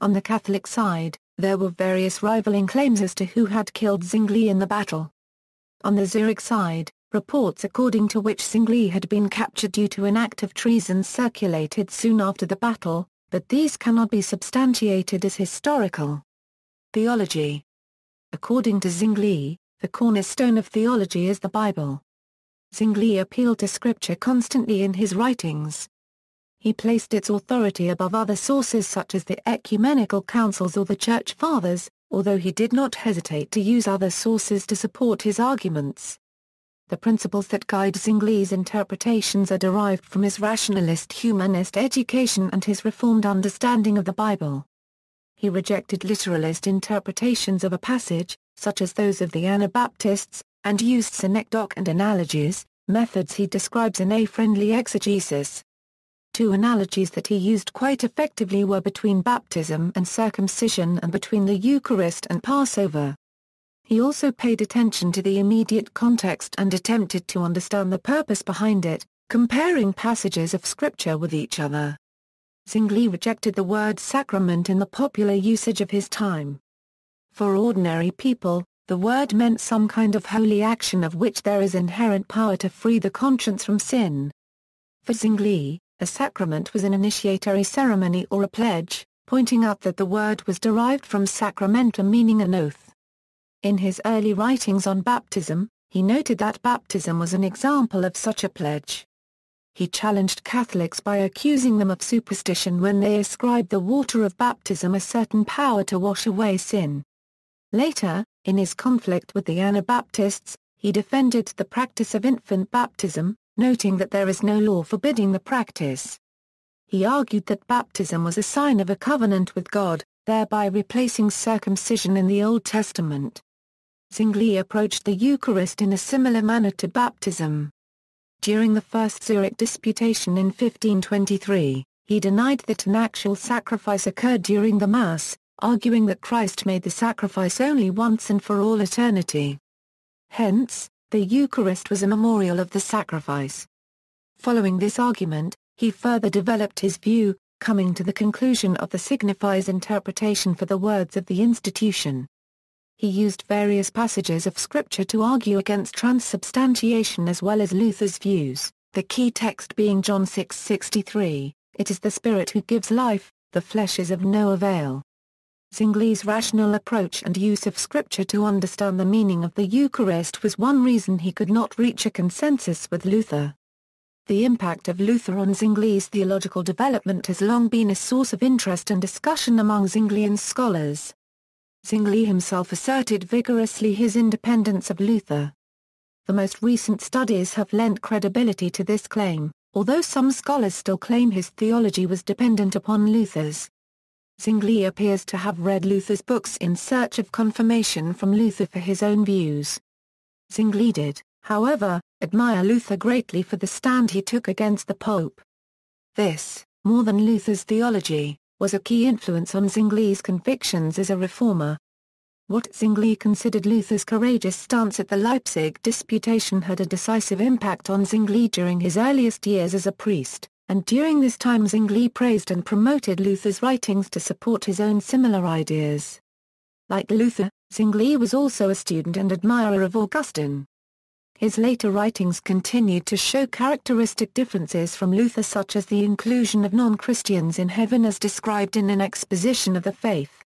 On the Catholic side, there were various rivaling claims as to who had killed Zwingli in the battle. On the Zurich side, reports according to which Zwingli had been captured due to an act of treason circulated soon after the battle, but these cannot be substantiated as historical. Theology. According to Zwingli, the cornerstone of theology is the Bible. Zwingli appealed to Scripture constantly in his writings. He placed its authority above other sources such as the ecumenical councils or the Church Fathers, although he did not hesitate to use other sources to support his arguments. The principles that guide Zwingli's interpretations are derived from his rationalist humanist education and his reformed understanding of the Bible. He rejected literalist interpretations of a passage, such as those of the Anabaptists, and used synecdoche and analogies, methods he describes in A Friendly Exegesis. Two analogies that he used quite effectively were between baptism and circumcision and between the Eucharist and Passover. He also paid attention to the immediate context and attempted to understand the purpose behind it, comparing passages of Scripture with each other. Zwingli rejected the word sacrament in the popular usage of his time. For ordinary people, the word meant some kind of holy action of which there is inherent power to free the conscience from sin. For Zwingli, a sacrament was an initiatory ceremony or a pledge, pointing out that the word was derived from sacramentum, meaning an oath. In his early writings on baptism, he noted that baptism was an example of such a pledge. He challenged Catholics by accusing them of superstition when they ascribed the water of baptism a certain power to wash away sin. Later, in his conflict with the Anabaptists, he defended the practice of infant baptism, noting that there is no law forbidding the practice. He argued that baptism was a sign of a covenant with God, thereby replacing circumcision in the Old Testament. Zwingli approached the Eucharist in a similar manner to baptism. During the First Zurich Disputation in 1523, he denied that an actual sacrifice occurred during the Mass, arguing that Christ made the sacrifice only once and for all eternity. Hence, the Eucharist was a memorial of the sacrifice. Following this argument, he further developed his view, coming to the conclusion of the signifies interpretation for the words of the institution. He used various passages of Scripture to argue against transubstantiation as well as Luther's views, the key text being John 6:63, "It is the Spirit who gives life, the flesh is of no avail." Zwingli's rational approach and use of Scripture to understand the meaning of the Eucharist was one reason he could not reach a consensus with Luther. The impact of Luther on Zwingli's theological development has long been a source of interest and discussion among Zwinglian scholars. Zwingli himself asserted vigorously his independence of Luther. The most recent studies have lent credibility to this claim, although some scholars still claim his theology was dependent upon Luther's. Zwingli appears to have read Luther's books in search of confirmation from Luther for his own views. Zwingli did, however, admire Luther greatly for the stand he took against the Pope. This, more than Luther's theology, was a key influence on Zwingli's convictions as a reformer. What Zwingli considered Luther's courageous stance at the Leipzig Disputation had a decisive impact on Zwingli during his earliest years as a priest, and during this time Zwingli praised and promoted Luther's writings to support his own similar ideas. Like Luther, Zwingli was also a student and admirer of Augustine. His later writings continued to show characteristic differences from Luther, such as the inclusion of non-Christians in heaven as described in an exposition of the faith.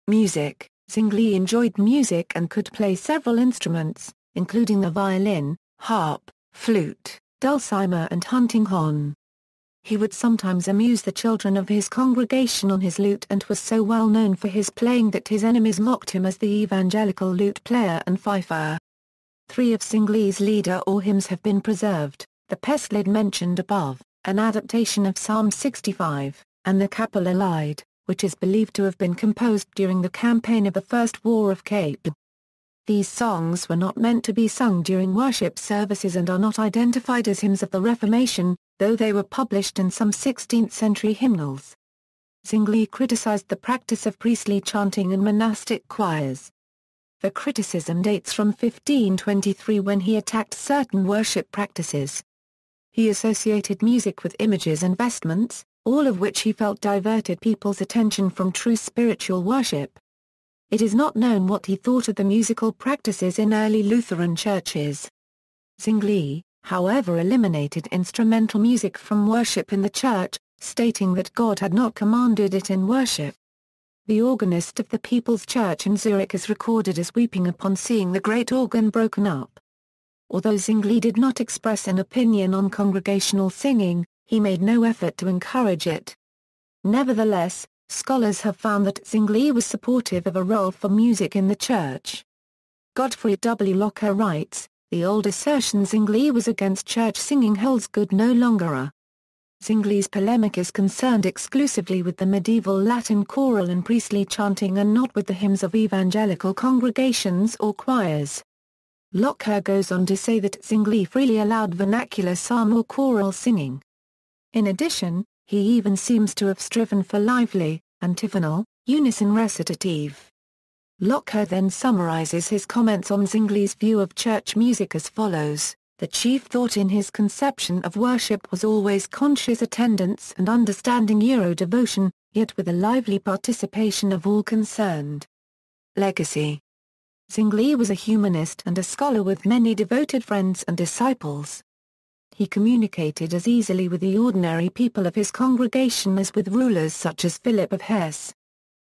Music. Zwingli enjoyed music and could play several instruments, including the violin, harp, flute, dulcimer and hunting horn. He would sometimes amuse the children of his congregation on his lute and was so well known for his playing that his enemies mocked him as the evangelical lute player and fifer. 3 of Zwingli's lieder or hymns have been preserved, the Pestlied mentioned above, an adaptation of Psalm 65, and the Capella Lied, which is believed to have been composed during the campaign of the First War of Cape. These songs were not meant to be sung during worship services and are not identified as hymns of the Reformation, though they were published in some 16th-century hymnals. Zwingli criticized the practice of priestly chanting in monastic choirs. The criticism dates from 1523 when he attacked certain worship practices. He associated music with images and vestments, all of which he felt diverted people's attention from true spiritual worship. It is not known what he thought of the musical practices in early Lutheran churches. Zwingli, however, eliminated instrumental music from worship in the church, stating that God had not commanded it in worship. The organist of the People's Church in Zurich is recorded as weeping upon seeing the great organ broken up. Although Zwingli did not express an opinion on congregational singing, he made no effort to encourage it. Nevertheless, scholars have found that Zwingli was supportive of a role for music in the church. Gottfried W. Locher writes, "The old assertion Zwingli was against church singing holds good no longer. Zwingli's polemic is concerned exclusively with the medieval Latin choral and priestly chanting and not with the hymns of evangelical congregations or choirs." Locher goes on to say that Zwingli freely allowed vernacular psalm or choral singing. In addition, he even seems to have striven for lively, antiphonal, unison recitative. Locher then summarizes his comments on Zwingli's view of church music as follows: "The chief thought in his conception of worship was always conscious attendance and understanding Euro-devotion, yet with a lively participation of all concerned." Legacy. Zwingli was a humanist and a scholar with many devoted friends and disciples. He communicated as easily with the ordinary people of his congregation as with rulers such as Philip of Hesse.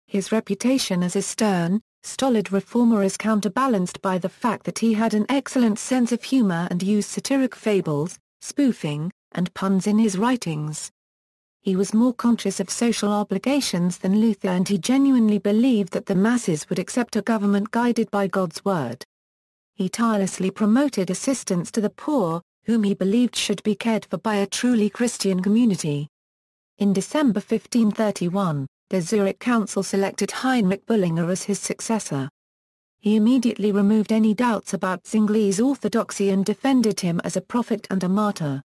His reputation as a stern, stolid reformer is counterbalanced by the fact that he had an excellent sense of humor and used satiric fables, spoofing, and puns in his writings. He was more conscious of social obligations than Luther, and he genuinely believed that the masses would accept a government guided by God's word. He tirelessly promoted assistance to the poor, whom he believed should be cared for by a truly Christian community. In December 1531, the Zurich Council selected Heinrich Bullinger as his successor. He immediately removed any doubts about Zwingli's orthodoxy and defended him as a prophet and a martyr.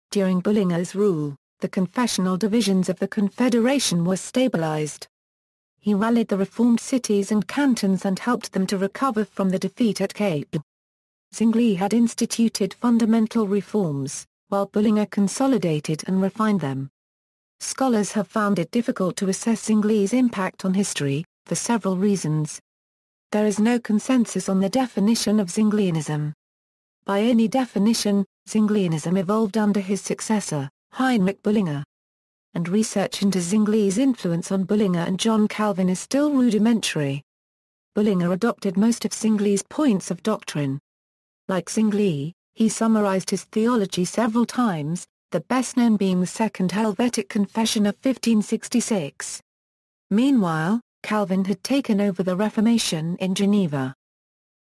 During Bullinger's rule, the confessional divisions of the Confederation were stabilized. He rallied the reformed cities and cantons and helped them to recover from the defeat at Cape. Zwingli had instituted fundamental reforms, while Bullinger consolidated and refined them. Scholars have found it difficult to assess Zwingli's impact on history, for several reasons. There is no consensus on the definition of Zwinglianism. By any definition, Zwinglianism evolved under his successor, Heinrich Bullinger. And research into Zwingli's influence on Bullinger and John Calvin is still rudimentary. Bullinger adopted most of Zwingli's points of doctrine. Like Zwingli, he summarized his theology several times, the best known being the Second Helvetic Confession of 1566. Meanwhile, Calvin had taken over the Reformation in Geneva.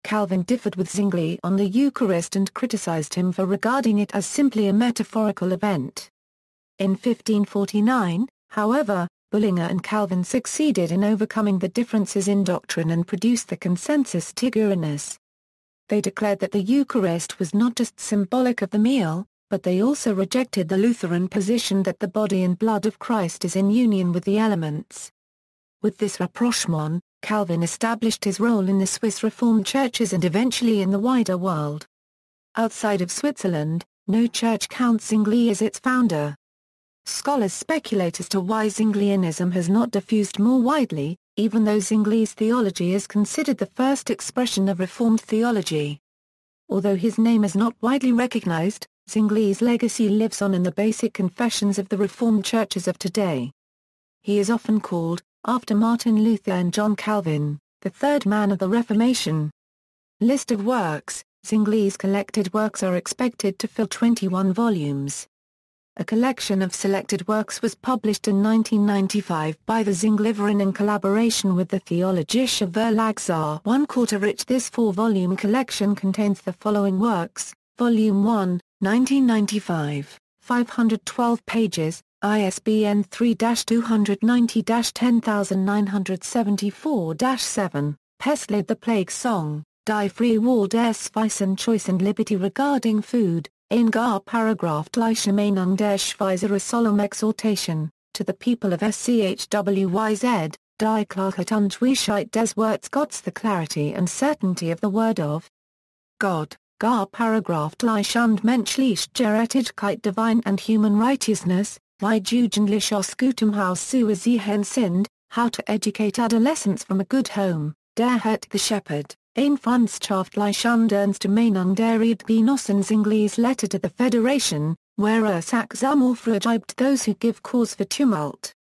Calvin differed with Zwingli on the Eucharist and criticized him for regarding it as simply a metaphorical event. In 1549, however, Bullinger and Calvin succeeded in overcoming the differences in doctrine and produced the Consensus Tigurinus. They declared that the Eucharist was not just symbolic of the meal, but they also rejected the Lutheran position that the body and blood of Christ is in union with the elements. With this rapprochement, Calvin established his role in the Swiss Reformed churches and eventually in the wider world. Outside of Switzerland, no church counts Zwingli as its founder. Scholars speculate as to why Zwinglianism has not diffused more widely, even though Zwingli's theology is considered the first expression of Reformed theology. Although his name is not widely recognized, Zwingli's legacy lives on in the basic confessions of the Reformed churches of today. He is often called, after Martin Luther and John Calvin, the third man of the Reformation. List of works. Zwingli's collected works are expected to fill 21 volumes. A collection of selected works was published in 1995 by the Zwingliverein in collaboration with the Theologische Verlagsar 1/4. This 4-volume collection contains the following works: Volume 1, 1995, 512 pages, ISBN 3-290-10974-7, Pestled the Plague Song, Die Freie Wahl des Weisen Choice and Liberty Regarding Food, in gar Paragraph gleiche Meinung der Schweizer, a solemn exhortation, to the people of SCHWYZ, die Klarheit und Weisheit des Worts Gottes, the clarity and certainty of the word of God, gar Paragraph gleich und menschliche Gerechtigkeit, divine and human righteousness, wie jugendlich aus gutem Haus zu erziehen sind, how to educate adolescents from a good home, Der Hirt the Shepherd, ein freundschaftlich ernste Meinung der Eidgenossen Zwinglis letter to the Federation, where Sachsam aufschreibt those who give cause for tumult.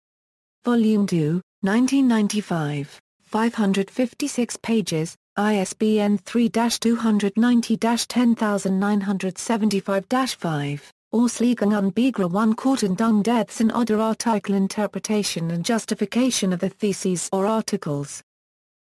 Volume 2, 1995, 556 pages, ISBN 3-290-10975-5, Auslegung und Begründung der Thesen oder Artikel Interpretation and Justification of the Theses or Articles.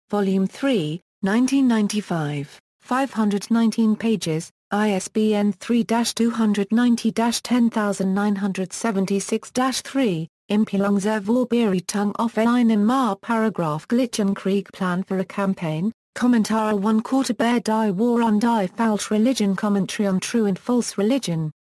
Volume 3, 1995, 519 pages, ISBN 3-290-10976-3, Impelung zur Vorbereitung auf einen Paragraph Glitchenkriegplan for a campaign, Kommentare 1/4 Bear die War on die Falsche Religion Commentary on True and False Religion.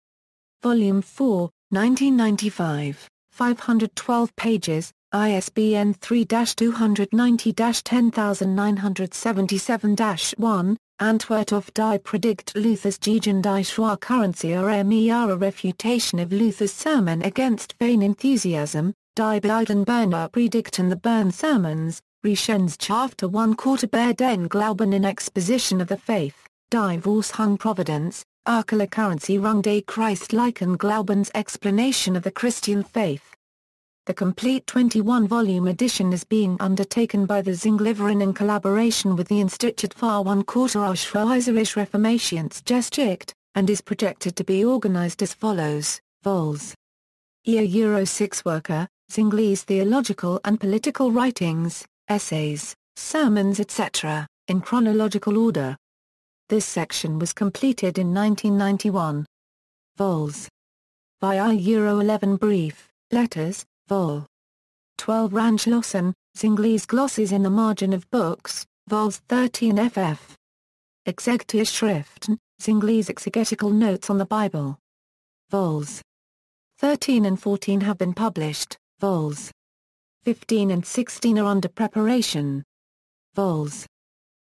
Volume 4, 1995, 512 pages, ISBN 3-290-10977-1, Antwort auf die Predigt Luthers gegen die Schwachcurrency a refutation of Luther's sermon against vain enthusiasm, die beiden Berner Predigten the Bern Sermons, Rechenschaft 1/4 Bear den Glauben in Exposition of the Faith, die Vorhang Providence, Erklärung des Christlichen Glaubens Explanation of the Christian Faith. The complete 21-volume edition is being undertaken by the Zwingli in collaboration with the Institut für 1/4 Schweizerische Reformationsgeschichte, and is projected to be organized as follows, vols. Euro 6 Worker, Zwingli's theological and political writings, essays, sermons etc., in chronological order. This section was completed in 1991. Vols. Via Euro 11 Brief, Letters, Vol. 12 Randschlossen, Zwingli's glosses in the margin of books, Vols 13 ff. Exegete Schriften, Zwingli's exegetical notes on the Bible. Vols. 13 and 14 have been published, Vols. 15 and 16 are under preparation. Vols.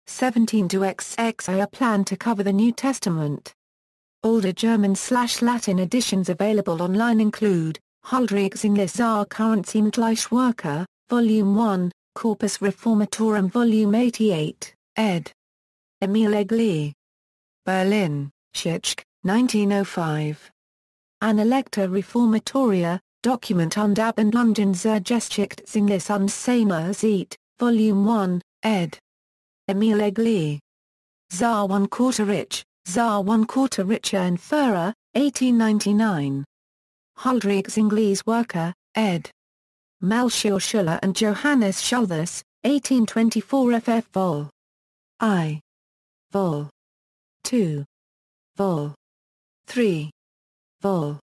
17 to XX are planned to cover the New Testament. Older German/Latin editions available online include Huldrych Zwingli zur Currenzienlich Worker, Volume 1, Corpus Reformatorum Volume 88, ed. Emil Egli. Berlin, Schick, 1905. Eine Lecta Reformatoria, Document und Abendlungen zur Geschichte Zwinglis und seiner Zeit, Volume 1, ed. Emil Egli. Zur 1/4 Rich, zur 1/4 Richer and Führer, 1899. Huldrych Zwingli's Worker, ed. Melchior Schuller and Johannes Schulthus, 1824 ff. Vol. I. Vol. 2. Vol. 3. Vol.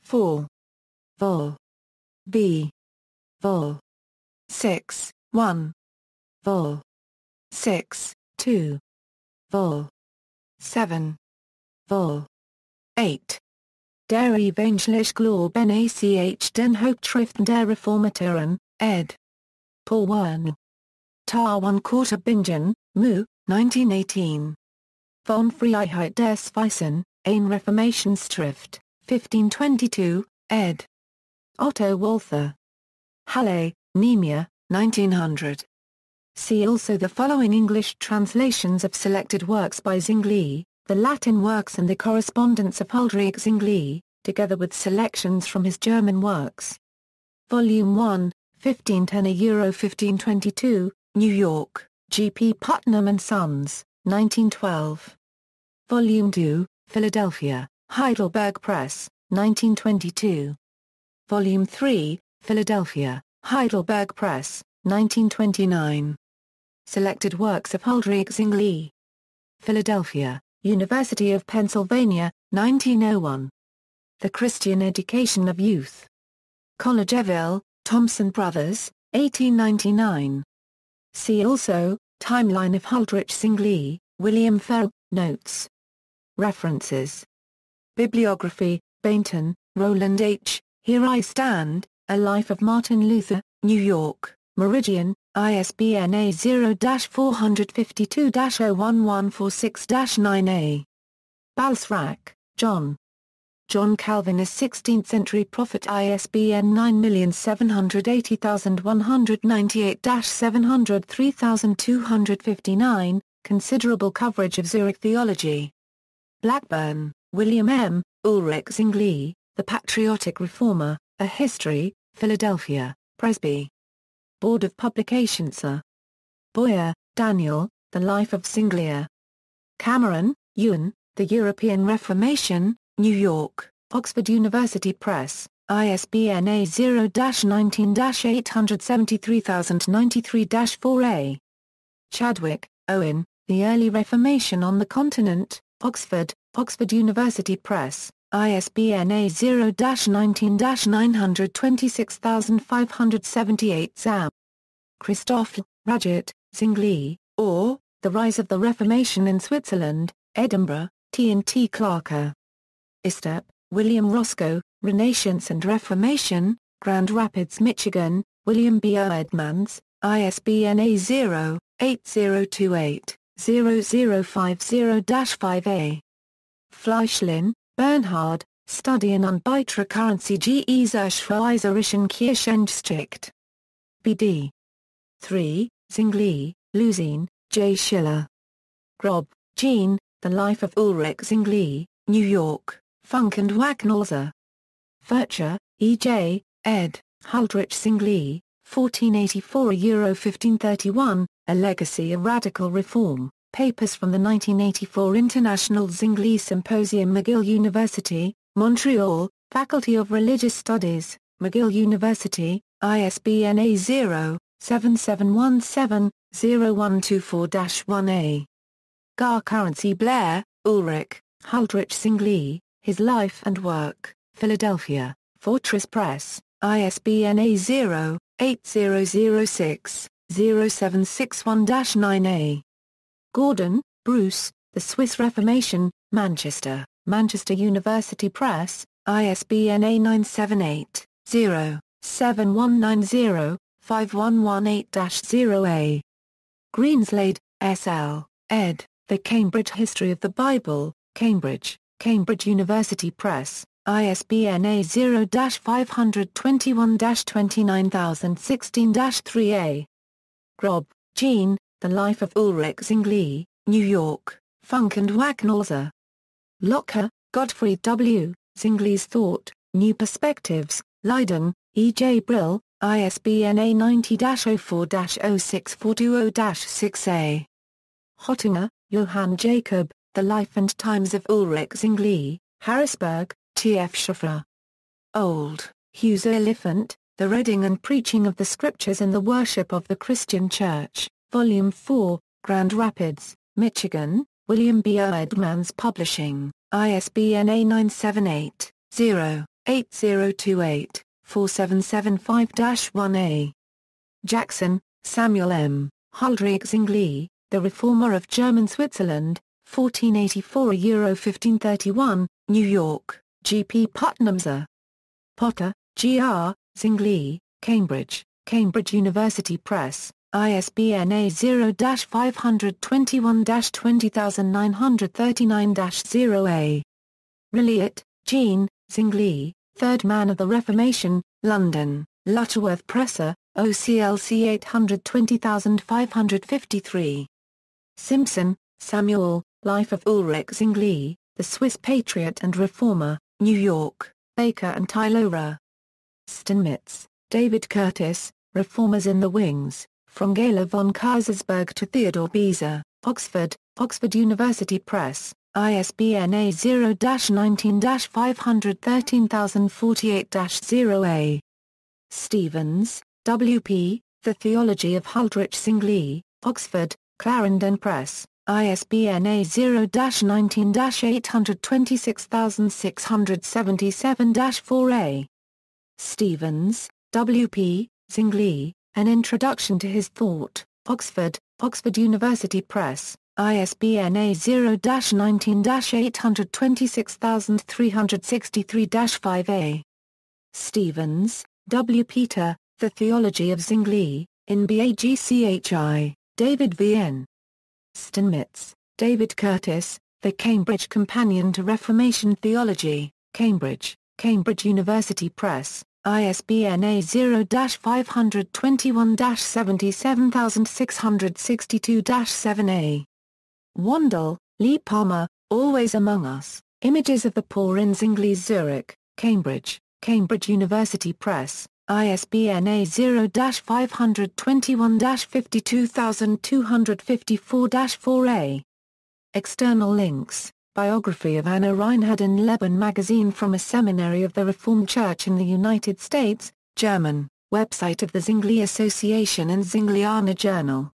4. Vol. B. Vol. 6, 1. Vol. 6, 2. Vol. 7. Vol. 8. Der Evangelische Glauben ach den Hauptschriften der Reformatoren, ed. Paul Wern. Tar 1/4 Bingen, Mu, 1918. Von Freiheit des Weißen, ein Reformationsschrift, 1522, ed. Otto Walther. Halle, Nemia, 1900. See also the following English translations of selected works by Zwingli, the Latin works and the correspondence of Huldrych Zwingli, together with selections from his German works. Volume 1, 1510 Euro 1522, New York, G.P. Putnam & Sons, 1912. Volume 2, Philadelphia, Heidelberg Press, 1922. Volume 3, Philadelphia, Heidelberg Press, 1929. Selected works of Huldrych Zwingli. Philadelphia, University of Pennsylvania, 1901. The Christian Education of Youth. Collegeville, Thompson Brothers, 1899. See also, Timeline of Huldrych Zwingli, William Ferrell, Notes. References. Bibliography, Bainton, Roland H., Here I Stand, A Life of Martin Luther, New York, Meridian, ISBN A0-452-01146-9A. Balsrak, John. John Calvin is 16th century prophet ISBN 9780198-703259, considerable coverage of Zurich theology. Blackburn, William M., Ulrich Zwingli, The Patriotic Reformer, A History, Philadelphia, Presby. Board of Publication Sir. Boyer, Daniel, The Life of Zwingli. Cameron, Ewan, The European Reformation, New York, Oxford University Press, ISBN A0-19-873093-4A. Chadwick, Owen, The Early Reformation on the Continent, Oxford, Oxford University Press, ISBN A0-19-926578 Zam. Christoph, Rajat, Zwingli, or, The Rise of the Reformation in Switzerland, Edinburgh, T&T Clarker. Istep, William Roscoe, Renaissance and Reformation, Grand Rapids, Michigan, William B. Edmonds, ISBN A0-8028-0050-5A. Fleischlin, Bernhard, Study in Unbeitragscharency Geeserschweiserischen Kirchengeschichte. B.D. 3, Zwingli, Luzin, J. Schiller. Grob, Jean, The Life of Ulrich Zwingli, New York, Funk and Wagner. Furcher, E.J., ed., Huldrych Zwingli, 1484–1531, A Legacy of Radical Reform, Papers from the 1984 International Zwingli Symposium. McGill University, Montreal, Faculty of Religious Studies, McGill University, ISBN A0-7717-0124-1A. Gar Currency Blair, Ulrich, Huldrych Zwingli, His Life and Work, Philadelphia, Fortress Press, ISBN A0-8006-0761-9A. Gordon, Bruce, The Swiss Reformation, Manchester, Manchester University Press, ISBN A978-0-7190-5118-0A. Greenslade, S.L., ed., The Cambridge History of the Bible, Cambridge, Cambridge University Press, ISBN A0-521-29016-3A. Grob, Jean, The Life of Ulrich Zwingli, New York, Funk and Wagner. Locker, Gottfried W., Zwingli's Thought, New Perspectives, Leiden, E. J. Brill, ISBN A90-04-06420-6A. Hottinger, Johann Jacob, The Life and Times of Ulrich Zwingli, Harrisburg, T. F. Schaffer. Old, Hughes Elephant, The Reading and Preaching of the Scriptures in the Worship of the Christian Church, Volume 4, Grand Rapids, Michigan, William B. Edmonds Publishing, ISBN A978-0-8028-4775-1A. Jackson, Samuel M., Huldrych Zwingli, The Reformer of German Switzerland, 1484–1531, New York, G. P. Putnam. Potter, G. R., Zwingli, Cambridge, Cambridge University Press, ISBN A0-521-20939-0A. Rilliet, Jean, Zwingli, Third Man of the Reformation, London, Lutterworth Presser, OCLC 820553. Simpson, Samuel, Life of Ulrich Zwingli, The Swiss Patriot and Reformer, New York, Baker and Tylora. Steinmetz, David Curtis, Reformers in the Wings, From Gela von Kaisersberg to Theodor Beza, Oxford, Oxford University Press, ISBN A0-19-513048-0A. Stevens, W. P., The Theology of Huldrych Zwingli, Oxford, Clarendon Press, ISBN A0-826677-4A. Stevens, W. P., Zwingli, An Introduction to His Thought, Oxford, Oxford University Press, ISBN A0-19-826363-5A. Stevens, W. Peter, The Theology of Zwingli, in BAGCHI, David V. N. Steinmetz, David Curtis, The Cambridge Companion to Reformation Theology, Cambridge, Cambridge University Press, ISBN A0-521-77662-7A. Wandel, Lee Palmer, Always Among Us, Images of the Poor in Zwingli Zurich, Cambridge, Cambridge University Press, ISBN A0-521-52254-4A. External links, Biography of Anna Reinhard in Leben magazine from a seminary of the Reformed Church in the United States, German, website of the Zwingli Association and Zwinglianer Journal.